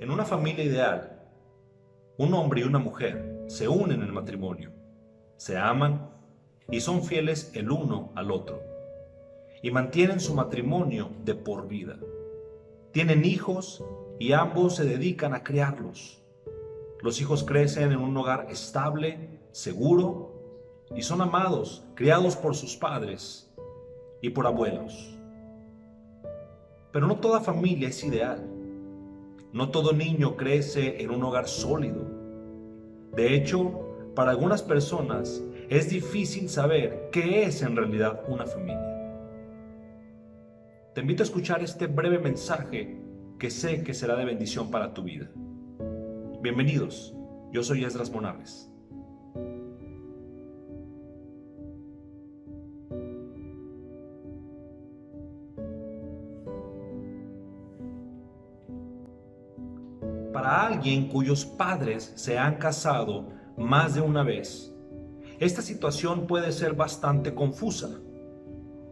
En una familia ideal, un hombre y una mujer se unen en el matrimonio, se aman y son fieles el uno al otro, y mantienen su matrimonio de por vida. Tienen hijos y ambos se dedican a criarlos. Los hijos crecen en un hogar estable, seguro, y son amados, criados por sus padres y por abuelos. Pero no toda familia es ideal. No todo niño crece en un hogar sólido. De hecho, para algunas personas es difícil saber qué es en realidad una familia. Te invito a escuchar este breve mensaje que sé que será de bendición para tu vida. Bienvenidos, yo soy Esdras Monaves. Para alguien cuyos padres se han casado más de una vez, esta situación puede ser bastante confusa.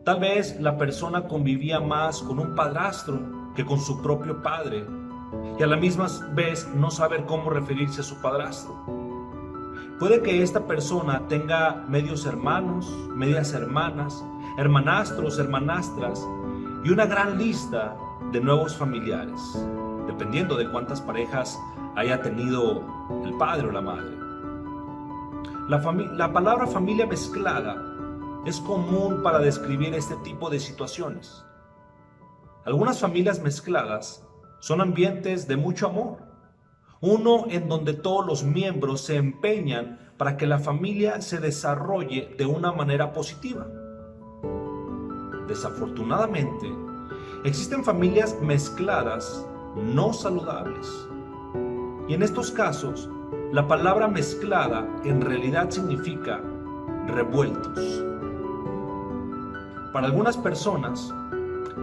Tal vez la persona convivía más con un padrastro que con su propio padre, y a la misma vez no saber cómo referirse a su padrastro. Puede que esta persona tenga medios hermanos, medias hermanas, hermanastros, hermanastras y una gran lista de nuevos familiares, dependiendo de cuántas parejas haya tenido el padre o la madre. La palabra familia mezclada es común para describir este tipo de situaciones. Algunas familias mezcladas son ambientes de mucho amor, uno en donde todos los miembros se empeñan para que la familia se desarrolle de una manera positiva. Desafortunadamente, existen familias mezcladas no saludables. Y en estos casos, la palabra mezclada en realidad significa revueltos. Para algunas personas,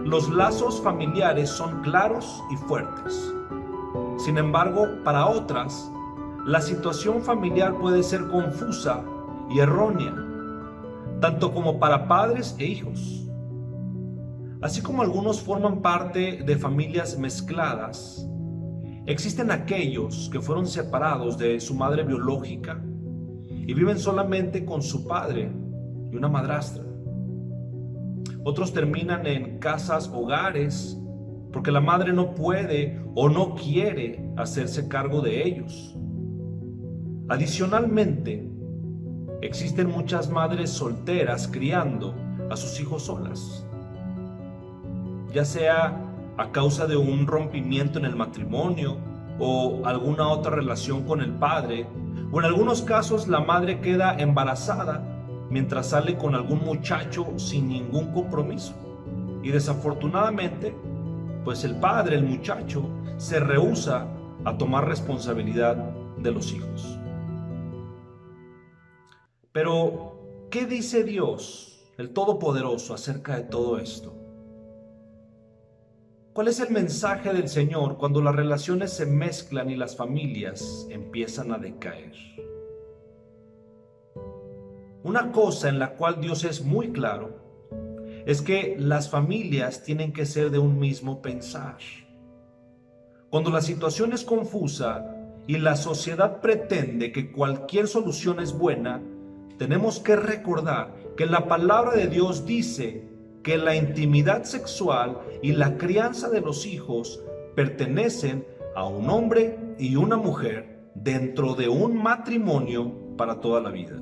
los lazos familiares son claros y fuertes. Sin embargo, para otras, la situación familiar puede ser confusa y errónea, tanto como para padres e hijos. Así como algunos forman parte de familias mezcladas, existen aquellos que fueron separados de su madre biológica y viven solamente con su padre y una madrastra. Otros terminan en casas hogares porque la madre no puede o no quiere hacerse cargo de ellos. Adicionalmente, existen muchas madres solteras criando a sus hijos solas, ya sea a causa de un rompimiento en el matrimonio o alguna otra relación con el padre, o en algunos casos la madre queda embarazada mientras sale con algún muchacho sin ningún compromiso. Y desafortunadamente, pues el padre, el muchacho, se rehúsa a tomar responsabilidad de los hijos. Pero, ¿qué dice Dios, el Todopoderoso, acerca de todo esto? ¿Cuál es el mensaje del Señor cuando las relaciones se mezclan y las familias empiezan a decaer? Una cosa en la cual Dios es muy claro es que las familias tienen que ser de un mismo pensar. Cuando la situación es confusa y la sociedad pretende que cualquier solución es buena, tenemos que recordar que la palabra de Dios dice que la intimidad sexual y la crianza de los hijos pertenecen a un hombre y una mujer dentro de un matrimonio para toda la vida.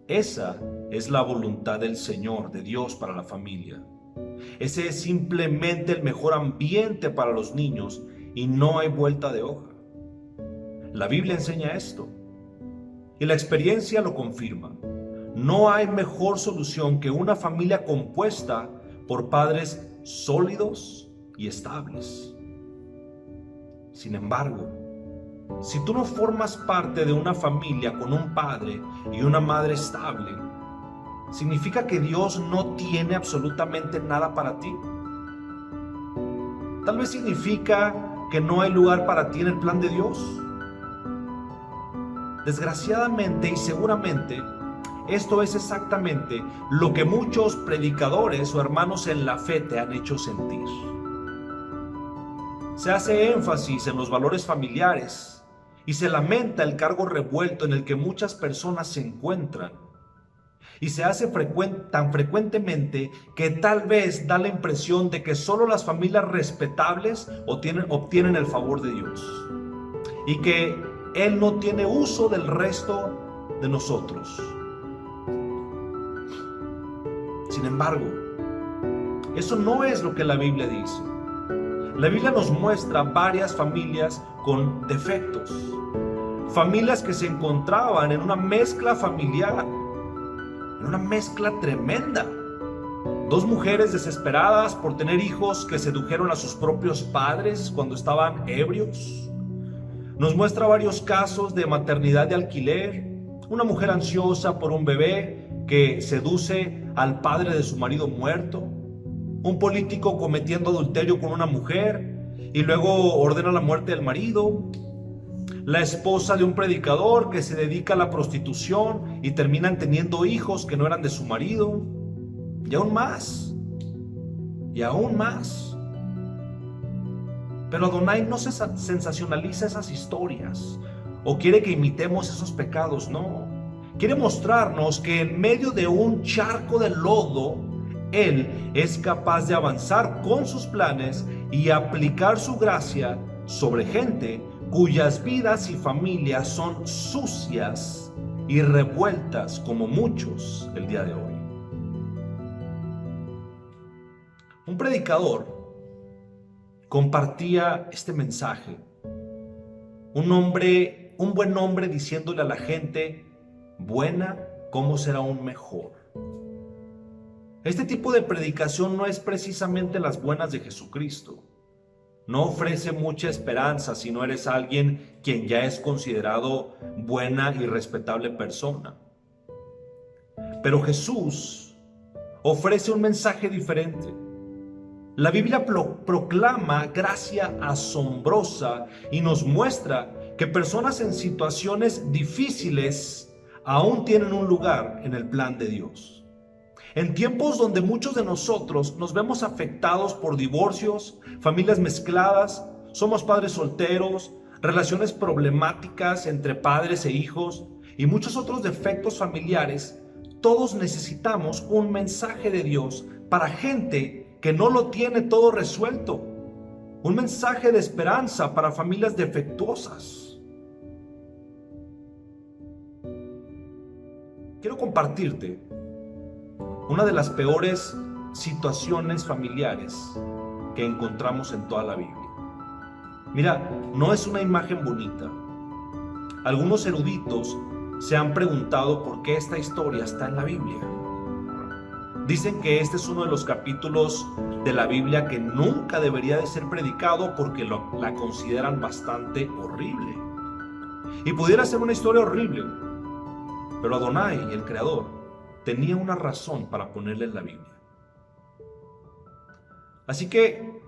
Esa es la voluntad del Señor, de Dios para la familia. Ese es simplemente el mejor ambiente para los niños y no hay vuelta de hoja. La Biblia enseña esto y la experiencia lo confirma. No hay mejor solución que una familia compuesta por padres sólidos y estables. Sin embargo, si tú no formas parte de una familia con un padre y una madre estable, ¿significa que Dios no tiene absolutamente nada para ti? Tal vez significa que no hay lugar para ti en el plan de Dios. Desgraciadamente y seguramente, esto es exactamente lo que muchos predicadores o hermanos en la fe te han hecho sentir. Se hace énfasis en los valores familiares y se lamenta el cargo revuelto en el que muchas personas se encuentran. Y se hace tan frecuentemente que tal vez da la impresión de que solo las familias respetables obtienen el favor de Dios y que Él no tiene uso del resto de nosotros. Sin embargo, eso no es lo que la Biblia dice. La Biblia nos muestra varias familias con defectos, familias que se encontraban en una mezcla familiar, en una mezcla tremenda. Dos mujeres desesperadas por tener hijos que sedujeron a sus propios padres cuando estaban ebrios. Nos muestra varios casos de maternidad de alquiler, una mujer ansiosa por un bebé que seduce al padre de su marido muerto, un político cometiendo adulterio con una mujer y luego ordena la muerte del marido, la esposa de un predicador que se dedica a la prostitución y terminan teniendo hijos que no eran de su marido, y aún más, y aún más. Pero Adonai no se sensacionaliza esas historias o quiere que imitemos esos pecados, no. Quiere mostrarnos que en medio de un charco de lodo, Él es capaz de avanzar con sus planes y aplicar su gracia sobre gente cuyas vidas y familias son sucias y revueltas como muchos el día de hoy. Un predicador compartía este mensaje. Un buen hombre diciéndole a la gente, buena, ¿cómo será aún mejor? Este tipo de predicación no es precisamente las buenas de Jesucristo. No ofrece mucha esperanza si no eres alguien quien ya es considerado buena y respetable persona. Pero Jesús ofrece un mensaje diferente. La Biblia proclama gracia asombrosa y nos muestra que personas en situaciones difíciles aún tienen un lugar en el plan de Dios. En tiempos donde muchos de nosotros nos vemos afectados por divorcios, familias mezcladas, somos padres solteros, relaciones problemáticas entre padres e hijos y muchos otros defectos familiares, todos necesitamos un mensaje de Dios para gente que no lo tiene todo resuelto. Un mensaje de esperanza para familias defectuosas. Quiero compartirte una de las peores situaciones familiares que encontramos en toda la Biblia. Mira, no es una imagen bonita. Algunos eruditos se han preguntado por qué esta historia está en la Biblia. Dicen que este es uno de los capítulos de la Biblia que nunca debería de ser predicado porque la consideran bastante horrible. Y pudiera ser una historia horrible, pero Adonai, el Creador, tenía una razón para ponerle en la Biblia. Así que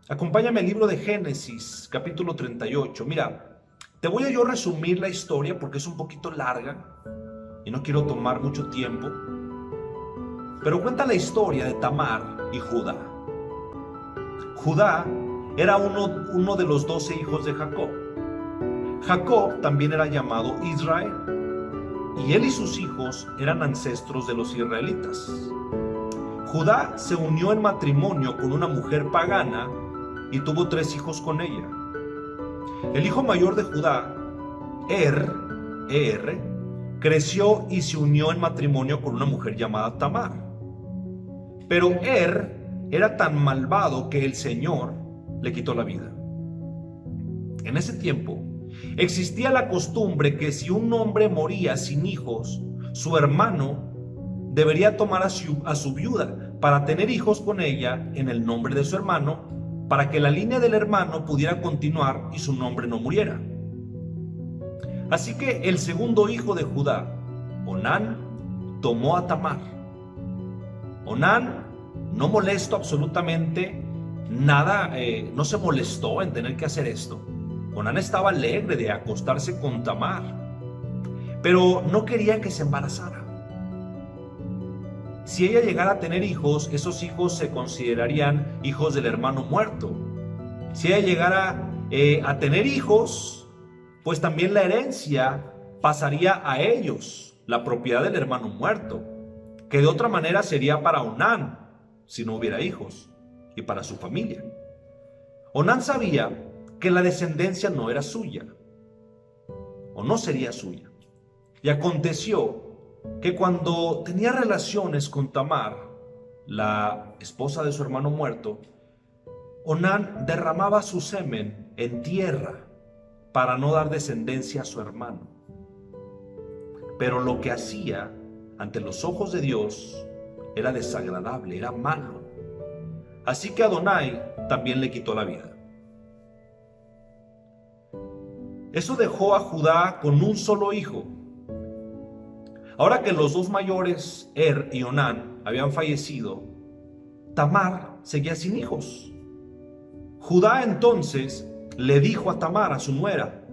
acompáñame al libro de Génesis, capítulo 38. Mira, te voy a yo resumir la historia porque es un poquito larga y no quiero tomar mucho tiempo. Pero cuenta la historia de Tamar y Judá. Judá era uno de los 12 hijos de Jacob. Jacob también era llamado Israel. Y él y sus hijos eran ancestros de los israelitas. Judá se unió en matrimonio con una mujer pagana y tuvo 3 hijos con ella. El hijo mayor de Judá, creció y se unió en matrimonio con una mujer llamada Tamar. Pero era tan malvado que el Señor le quitó la vida. En ese tiempo existía la costumbre que si un hombre moría sin hijos, su hermano debería tomar a su viuda para tener hijos con ella en el nombre de su hermano, para que la línea del hermano pudiera continuar y su nombre no muriera. Así que el segundo hijo de Judá, Onán, tomó a Tamar. Onán, no molesto absolutamente nada, no se molestó en tener que hacer esto. Onán estaba alegre de acostarse con Tamar, pero no quería que se embarazara. Si ella llegara a tener hijos, esos hijos se considerarían hijos del hermano muerto. Si ella llegara a tener hijos, pues también la herencia pasaría a ellos, la propiedad del hermano muerto, que de otra manera sería para Onán, si no hubiera hijos, y para su familia. Onán sabía que la descendencia no era suya, o no sería suya. Y aconteció que cuando tenía relaciones con Tamar, la esposa de su hermano muerto, Onán derramaba su semen en tierra para no dar descendencia a su hermano. Pero lo que hacía ante los ojos de Dios era desagradable, era malo. Así que Adonai también le quitó la vida. Eso dejó a Judá con un solo hijo. Ahora que los dos mayores, y Onán, habían fallecido, Tamar seguía sin hijos. Judá entonces le dijo a Tamar, a su nuera: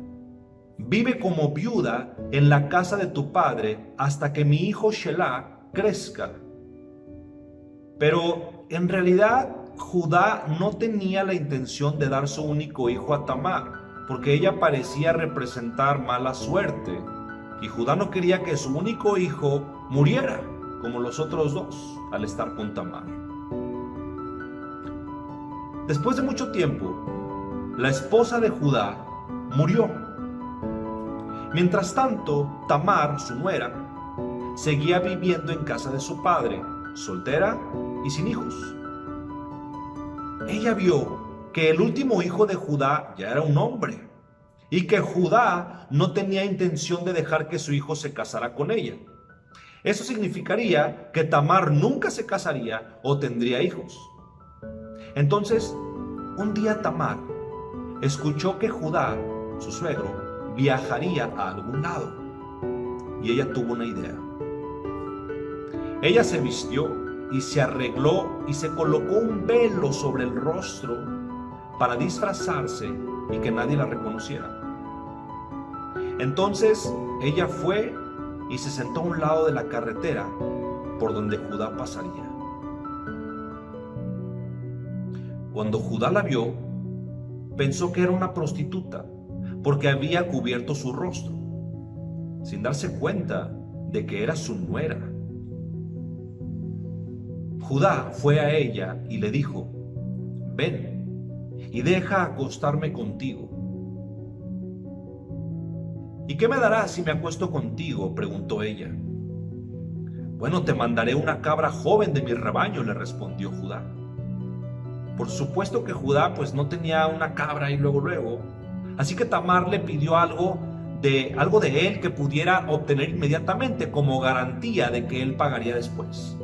vive como viuda en la casa de tu padre hasta que mi hijo Shelah crezca. Pero en realidad Judá no tenía la intención de dar su único hijo a Tamar, porque ella parecía representar mala suerte, y Judá no quería que su único hijo muriera, como los otros dos, al estar con Tamar. Después de mucho tiempo, la esposa de Judá murió. Mientras tanto, Tamar, su nuera, seguía viviendo en casa de su padre, soltera y sin hijos. Ella vio que el último hijo de Judá ya era un hombre y que Judá no tenía intención de dejar que su hijo se casara con ella. Eso significaría que Tamar nunca se casaría o tendría hijos. Entonces, un día Tamar escuchó que Judá, su suegro, viajaría a algún lado, y ella tuvo una idea. Ella se vistió y se arregló y se colocó un velo sobre el rostro para disfrazarse y que nadie la reconociera. Entonces ella fue y se sentó a un lado de la carretera por donde Judá pasaría. Cuando Judá la vio, pensó que era una prostituta porque había cubierto su rostro, sin darse cuenta de que era su nuera. Judá fue a ella y le dijo: ven y deja acostarme contigo. ¿Y qué me darás si me acuesto contigo?, preguntó ella. Bueno, te mandaré una cabra joven de mi rebaño, le respondió Judá. Por supuesto que Judá pues no tenía una cabra y luego. Así que Tamar le pidió algo de él que pudiera obtener inmediatamente como garantía de que él pagaría después.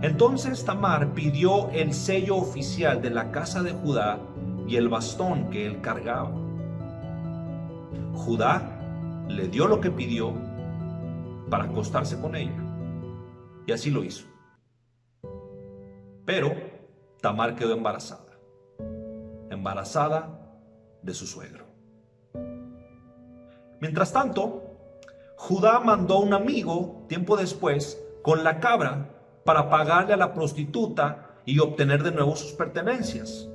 Entonces Tamar pidió el sello oficial de la casa de Judá y el bastón que él cargaba. Judá le dio lo que pidió para acostarse con ella, y así lo hizo. Pero Tamar quedó embarazada de su suegro. Mientras tanto, Judá mandó a un amigo tiempo después con la cabra para pagarle a la prostituta y obtener de nuevo sus pertenencias.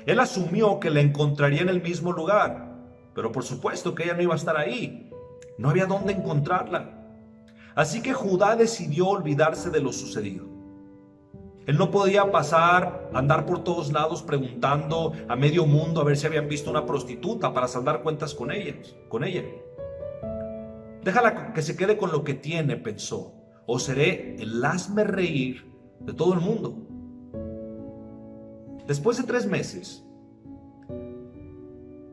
Él asumió que la encontraría en el mismo lugar, pero por supuesto que ella no iba a estar ahí. No había dónde encontrarla. Así que Judá decidió olvidarse de lo sucedido. Él no podía andar por todos lados preguntando a medio mundo a ver si habían visto una prostituta para saldar cuentas con ella. Déjala que se quede con lo que tiene, pensó, o seré el hazmerreír de todo el mundo. Después de 3 meses,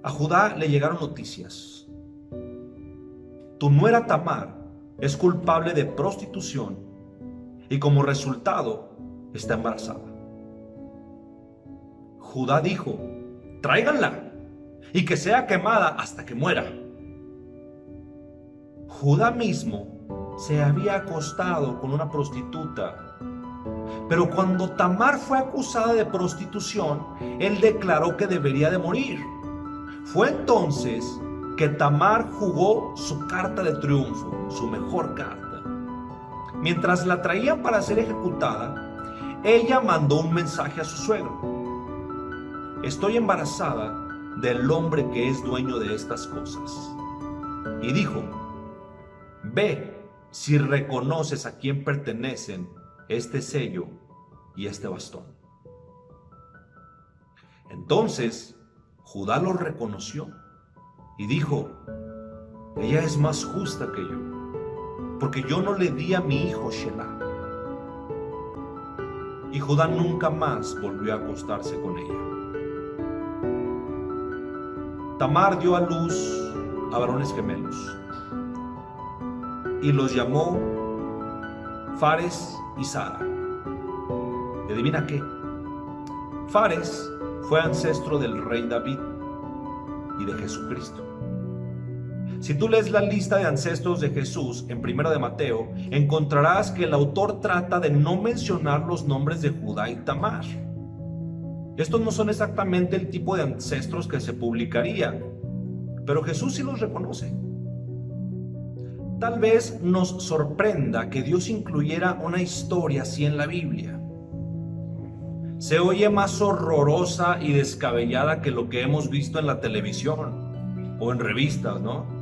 a Judá le llegaron noticias. Tu nuera Tamar es culpable de prostitución y como resultado está embarazada. Judá dijo: tráiganla y que sea quemada hasta que muera. Judá mismo se había acostado con una prostituta, pero cuando Tamar fue acusada de prostitución, él declaró que debería de morir. Fue entonces que Tamar jugó su carta de triunfo, su mejor carta. Mientras la traían para ser ejecutada, ella mandó un mensaje a su suegro. estoy embarazada del hombre que es dueño de estas cosas. Y dijo, ve si reconoces a quién pertenecen este sello y este bastón. Entonces Judá lo reconoció y dijo, ella es más justa que yo, porque yo no le di a mi hijo Shelah. Y Judá nunca más volvió a acostarse con ella. Tamar dio a luz a varones gemelos y los llamó Fares y Zara. ¿Y adivina qué? Fares fue ancestro del rey David y de Jesucristo. Si tú lees la lista de ancestros de Jesús en 1 de Mateo, encontrarás que el autor trata de no mencionar los nombres de Judá y Tamar. Estos no son exactamente el tipo de ancestros que se publicaría, pero Jesús sí los reconoce. Tal vez nos sorprenda que Dios incluyera una historia así en la Biblia. Se oye más horrorosa y descabellada que lo que hemos visto en la televisión o en revistas, ¿no?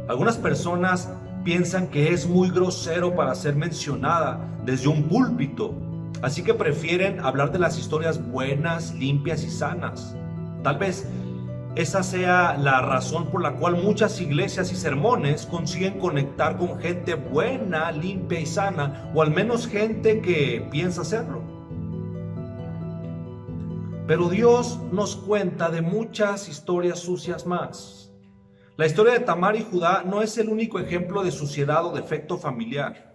Algunas personas piensan que es muy grosero para ser mencionada desde un púlpito, así que prefieren hablar de las historias buenas, limpias y sanas. Tal vez esa sea la razón por la cual muchas iglesias y sermones consiguen conectar con gente buena, limpia y sana, o al menos gente que piensa hacerlo. Pero Dios nos cuenta de muchas historias sucias más. La historia de Tamar y Judá no es el único ejemplo de suciedad o defecto familiar.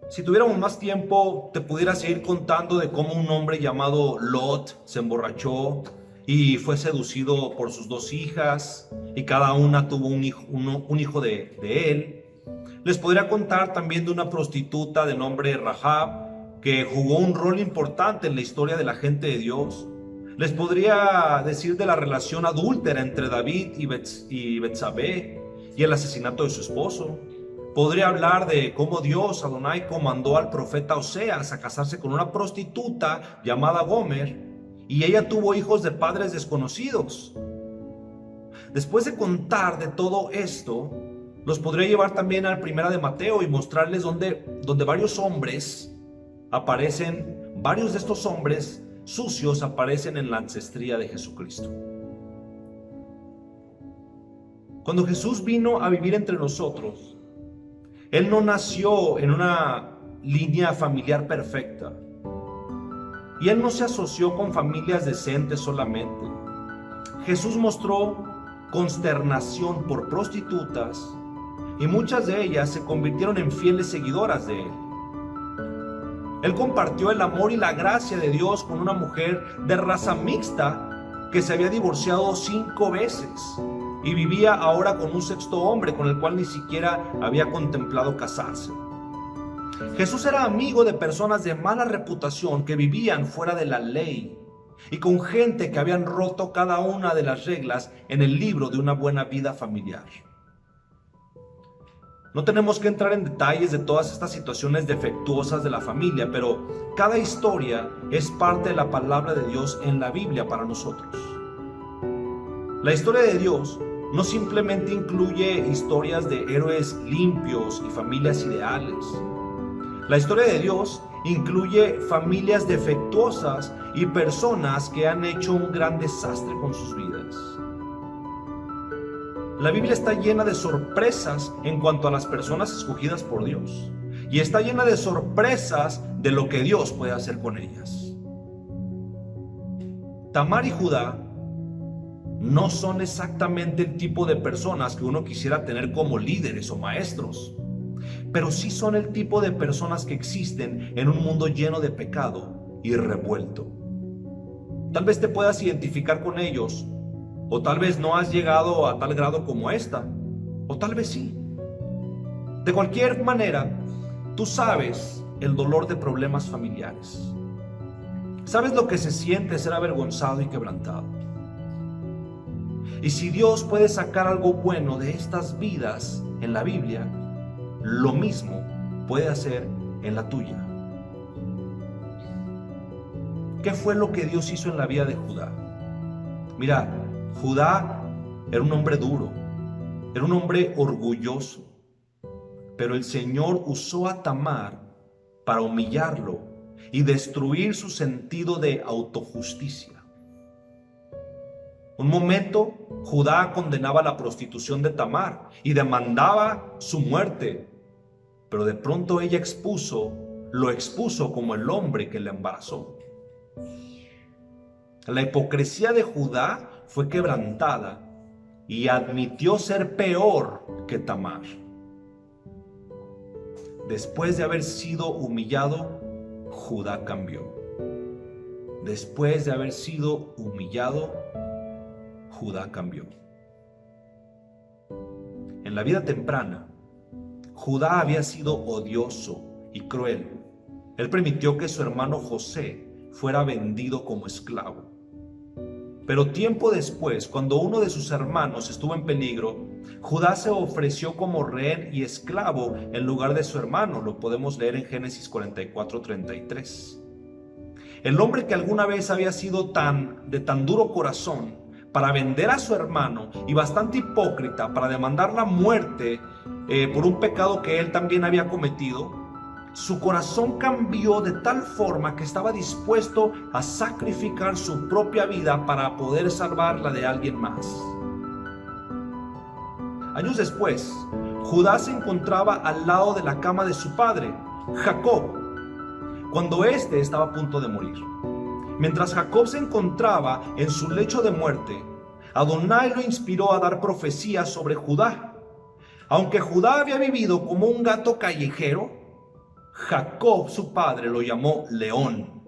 Si tuviéramos más tiempo, te pudiera seguir contando de cómo un hombre llamado Lot se emborrachó y fue seducido por sus dos hijas, y cada una tuvo un hijo de él. Les podría contar también de una prostituta de nombre Rahab, que jugó un rol importante en la historia de la gente de Dios. Les podría decir de la relación adúltera entre David y Betsabé y el asesinato de su esposo. Podría hablar de cómo Dios, Adonai, comandó al profeta Oseas a casarse con una prostituta llamada Gomer, y ella tuvo hijos de padres desconocidos. Después de contar de todo esto, los podría llevar también al 1 de Mateo y mostrarles donde varios hombres aparecen, varios de estos hombres sucios aparecen en la ancestría de Jesucristo. Cuando Jesús vino a vivir entre nosotros, Él no nació en una línea familiar perfecta, y Él no se asoció con familias decentes solamente. Jesús mostró consternación por prostitutas, y muchas de ellas se convirtieron en fieles seguidoras de Él. Él compartió el amor y la gracia de Dios con una mujer de raza mixta que se había divorciado 5 veces y vivía ahora con un sexto hombre con el cual ni siquiera había contemplado casarse. Jesús era amigo de personas de mala reputación que vivían fuera de la ley y con gente que habían roto cada una de las reglas en el libro de una buena vida familiar. No tenemos que entrar en detalles de todas estas situaciones defectuosas de la familia, pero cada historia es parte de la palabra de Dios en la Biblia para nosotros. La historia de Dios no simplemente incluye historias de héroes limpios y familias ideales. La historia de Dios incluye familias defectuosas y personas que han hecho un gran desastre con sus vidas. La Biblia está llena de sorpresas en cuanto a las personas escogidas por Dios, y está llena de sorpresas de lo que Dios puede hacer con ellas. Tamar y Judá no son exactamente el tipo de personas que uno quisiera tener como líderes o maestros, pero sí son el tipo de personas que existen en un mundo lleno de pecado y revuelto. Tal vez te puedas identificar con ellos, o tal vez no has llegado a tal grado como esta, o tal vez sí. De cualquier manera, tú sabes el dolor de problemas familiares. Sabes lo que se siente ser avergonzado y quebrantado. Y si Dios puede sacar algo bueno de estas vidas en la Biblia, lo mismo puede hacer en la tuya. ¿Qué fue lo que Dios hizo en la vida de Judá? Mira, Judá era un hombre duro, era un hombre orgulloso, pero el Señor usó a Tamar para humillarlo y destruir su sentido de autojusticia. Un momento, Judá condenaba la prostitución de Tamar y demandaba su muerte, pero de pronto ella lo expuso como el hombre que le embarazó. La hipocresía de Judá fue quebrantada y admitió ser peor que Tamar. Después de haber sido humillado, Judá cambió. Después de haber sido humillado, Judá cambió. En la vida temprana, Judá había sido odioso y cruel. Él permitió que su hermano José fuera vendido como esclavo. Pero tiempo después, cuando uno de sus hermanos estuvo en peligro, Judá se ofreció como rehén y esclavo en lugar de su hermano. Lo podemos leer en Génesis 44:33. El hombre que alguna vez había sido de tan duro corazón para vender a su hermano y bastante hipócrita para demandar la muerte por un pecado que él también había cometido, su corazón cambió de tal forma que estaba dispuesto a sacrificar su propia vida para poder salvar la de alguien más. Años después, Judá se encontraba al lado de la cama de su padre, Jacob, cuando éste estaba a punto de morir. Mientras Jacob se encontraba en su lecho de muerte, Adonai lo inspiró a dar profecías sobre Judá. Aunque Judá había vivido como un gato callejero, Jacob, su padre, lo llamó León.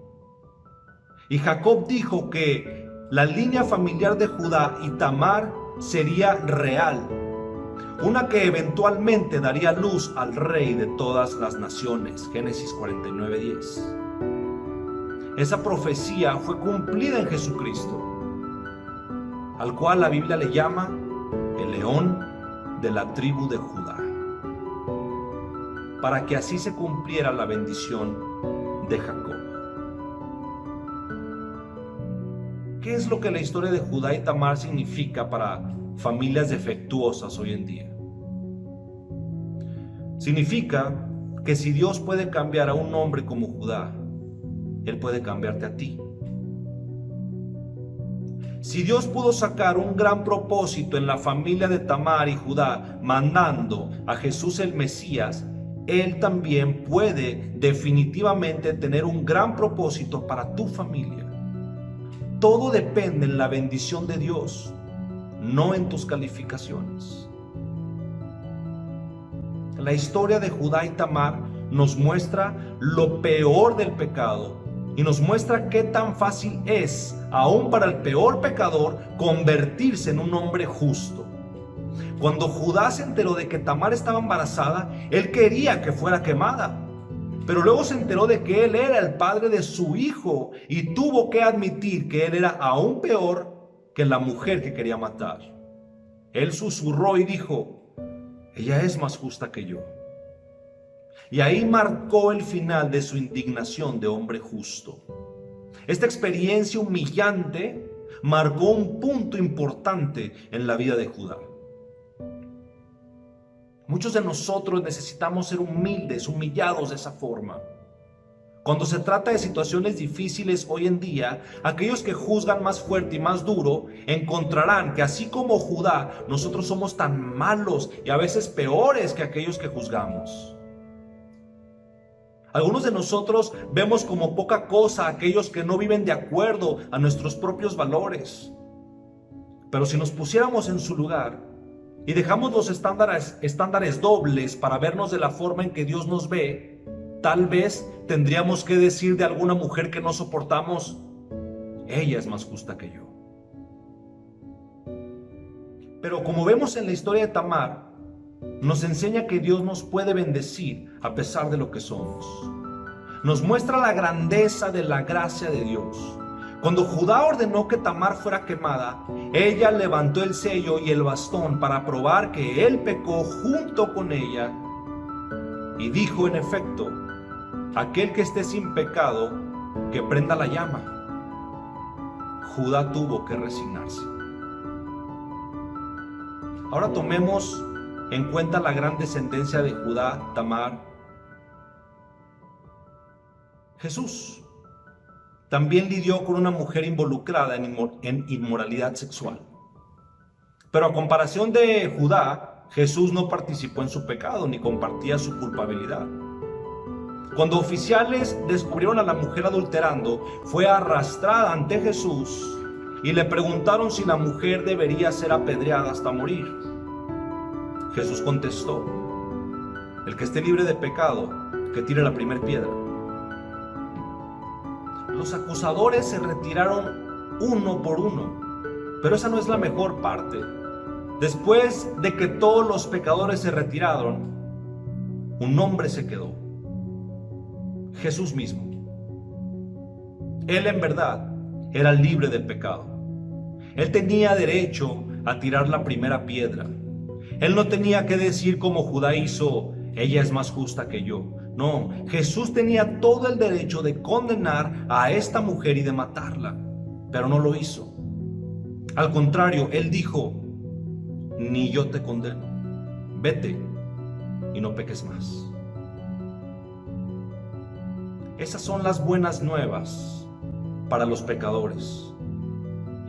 Y Jacob dijo que la línea familiar de Judá y Tamar sería real, una que eventualmente daría luz al rey de todas las naciones. Génesis 49:10. Esa profecía fue cumplida en Jesucristo, al cual la Biblia le llama el león de la tribu de Judá, para que así se cumpliera la bendición de Jacob. ¿Qué es lo que la historia de Judá y Tamar significa para familias defectuosas hoy en día? Significa que si Dios puede cambiar a un hombre como Judá, Él puede cambiarte a ti. Si Dios pudo sacar un gran propósito en la familia de Tamar y Judá, mandando a Jesús el Mesías, Él también puede definitivamente tener un gran propósito para tu familia. Todo depende en la bendición de Dios, no en tus calificaciones. La historia de Judá y Tamar nos muestra lo peor del pecado y nos muestra qué tan fácil es, aún para el peor pecador, convertirse en un hombre justo. Cuando Judá se enteró de que Tamar estaba embarazada, él quería que fuera quemada. Pero luego se enteró de que él era el padre de su hijo y tuvo que admitir que él era aún peor que la mujer que quería matar. Él susurró y dijo: ella es más justa que yo. Y ahí marcó el final de su indignación de hombre justo. Esta experiencia humillante marcó un punto importante en la vida de Judá. Muchos de nosotros necesitamos ser humildes, humillados de esa forma. Cuando se trata de situaciones difíciles hoy en día, aquellos que juzgan más fuerte y más duro encontrarán que así como Judá, nosotros somos tan malos y a veces peores que aquellos que juzgamos. Algunos de nosotros vemos como poca cosa a aquellos que no viven de acuerdo a nuestros propios valores. Pero si nos pusiéramos en su lugar y dejamos los estándares dobles para vernos de la forma en que Dios nos ve, tal vez tendríamos que decir de alguna mujer que no soportamos: ella es más justa que yo. Pero como vemos en la historia de Tamar, nos enseña que Dios nos puede bendecir a pesar de lo que somos. Nos muestra la grandeza de la gracia de Dios. Cuando Judá ordenó que Tamar fuera quemada, ella levantó el sello y el bastón para probar que él pecó junto con ella, y dijo: en efecto, aquel que esté sin pecado, que prenda la llama. Judá tuvo que resignarse. Ahora tomemos en cuenta la gran descendencia de Judá, Tamar. Jesús también lidió con una mujer involucrada en inmoralidad sexual. Pero a comparación de Judá, Jesús no participó en su pecado ni compartía su culpabilidad. Cuando oficiales descubrieron a la mujer adulterando, fue arrastrada ante Jesús y le preguntaron si la mujer debería ser apedreada hasta morir. Jesús contestó: el que esté libre de pecado, que tire la primera piedra. Los acusadores se retiraron uno por uno, pero esa no es la mejor parte. Después de que todos los pecadores se retiraron, un hombre se quedó: Jesús mismo. Él en verdad era libre del pecado. Él tenía derecho a tirar la primera piedra. Él no tenía que decir como Judá hizo: ella es más justa que yo. No, Jesús tenía todo el derecho de condenar a esta mujer y de matarla, pero no lo hizo. Al contrario, Él dijo: ni yo te condeno, vete y no peques más. Esas son las buenas nuevas para los pecadores.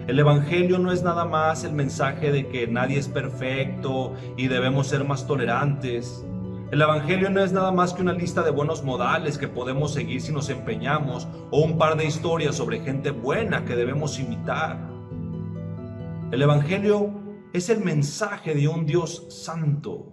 El Evangelio no es nada más el mensaje de que nadie es perfecto y debemos ser más tolerantes. El Evangelio no es nada más que una lista de buenos modales que podemos seguir si nos empeñamos, o un par de historias sobre gente buena que debemos imitar. El Evangelio es el mensaje de un Dios santo,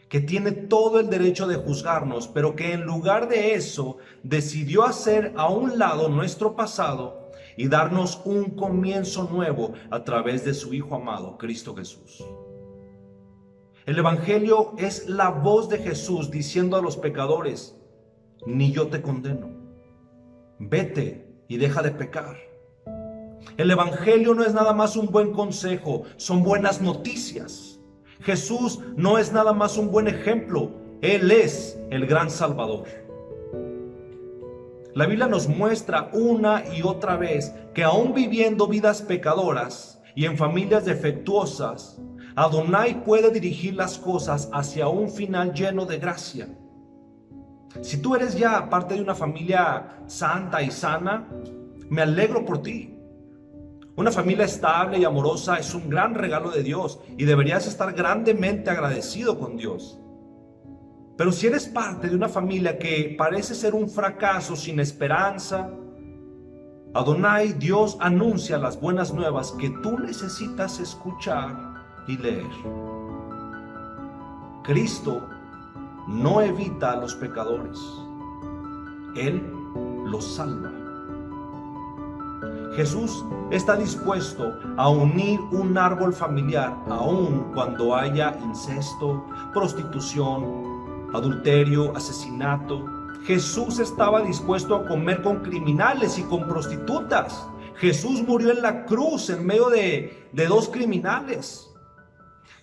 que tiene todo el derecho de juzgarnos, pero que en lugar de eso decidió hacer a un lado nuestro pasado y darnos un comienzo nuevo a través de su Hijo amado, Cristo Jesús. El Evangelio es la voz de Jesús diciendo a los pecadores: ni yo te condeno, vete y deja de pecar. El Evangelio no es nada más un buen consejo, son buenas noticias. Jesús no es nada más un buen ejemplo, Él es el gran Salvador. La Biblia nos muestra una y otra vez que aún viviendo vidas pecadoras y en familias defectuosas, Adonai puede dirigir las cosas hacia un final lleno de gracia. Si tú eres ya parte de una familia santa y sana, me alegro por ti. Una familia estable y amorosa es un gran regalo de Dios y deberías estar grandemente agradecido con Dios. Pero si eres parte de una familia que parece ser un fracaso sin esperanza, Adonai, Dios, anuncia las buenas nuevas que tú necesitas escuchar y leer. Cristo no evita a los pecadores, Él los salva. Jesús está dispuesto a unir un árbol familiar aun cuando haya incesto, prostitución, adulterio, asesinato. Jesús estaba dispuesto a comer con criminales y con prostitutas. Jesús murió en la cruz en medio de dos criminales.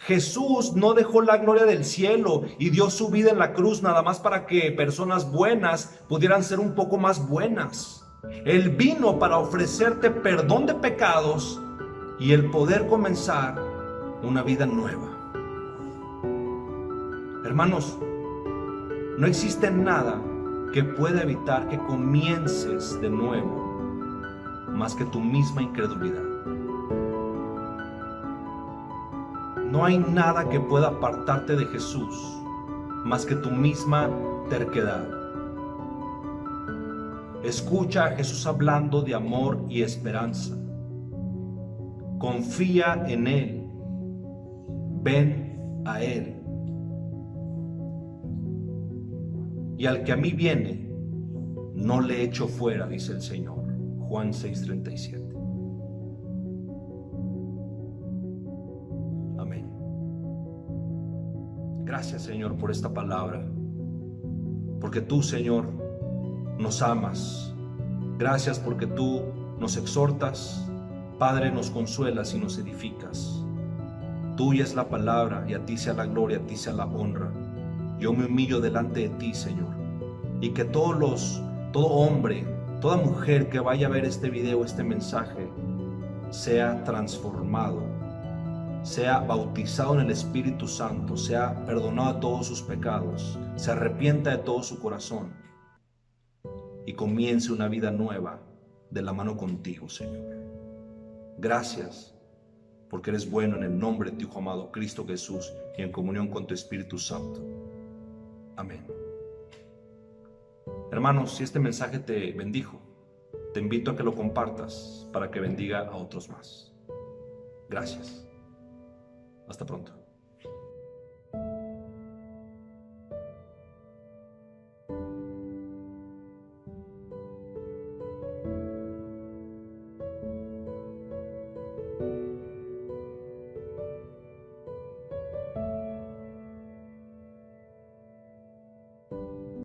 Jesús no dejó la gloria del cielo y dio su vida en la cruz nada más para que personas buenas pudieran ser un poco más buenas. Él vino para ofrecerte perdón de pecados y el poder comenzar una vida nueva. Hermanos, no existe nada que pueda evitar que comiences de nuevo más que tu misma incredulidad. No hay nada que pueda apartarte de Jesús más que tu misma terquedad. Escucha a Jesús hablando de amor y esperanza. Confía en Él. Ven a Él. Y al que a mí viene, no le echo fuera, dice el Señor. Juan 6:37. Gracias, Señor, por esta palabra, porque tú, Señor, nos amas. Gracias porque tú nos exhortas, Padre, nos consuelas y nos edificas. Tuya es la palabra y a ti sea la gloria, a ti sea la honra. Yo me humillo delante de ti, Señor, y que todo hombre, toda mujer que vaya a ver este video, este mensaje, sea transformado, sea bautizado en el Espíritu Santo, sea perdonado de todos sus pecados, se arrepienta de todo su corazón y comience una vida nueva de la mano contigo, Señor. Gracias porque eres bueno, en el nombre de tu Hijo amado Cristo Jesús y en comunión con tu Espíritu Santo. Amén. Hermanos, si este mensaje te bendijo, te invito a que lo compartas para que bendiga a otros más. Gracias. Hasta pronto.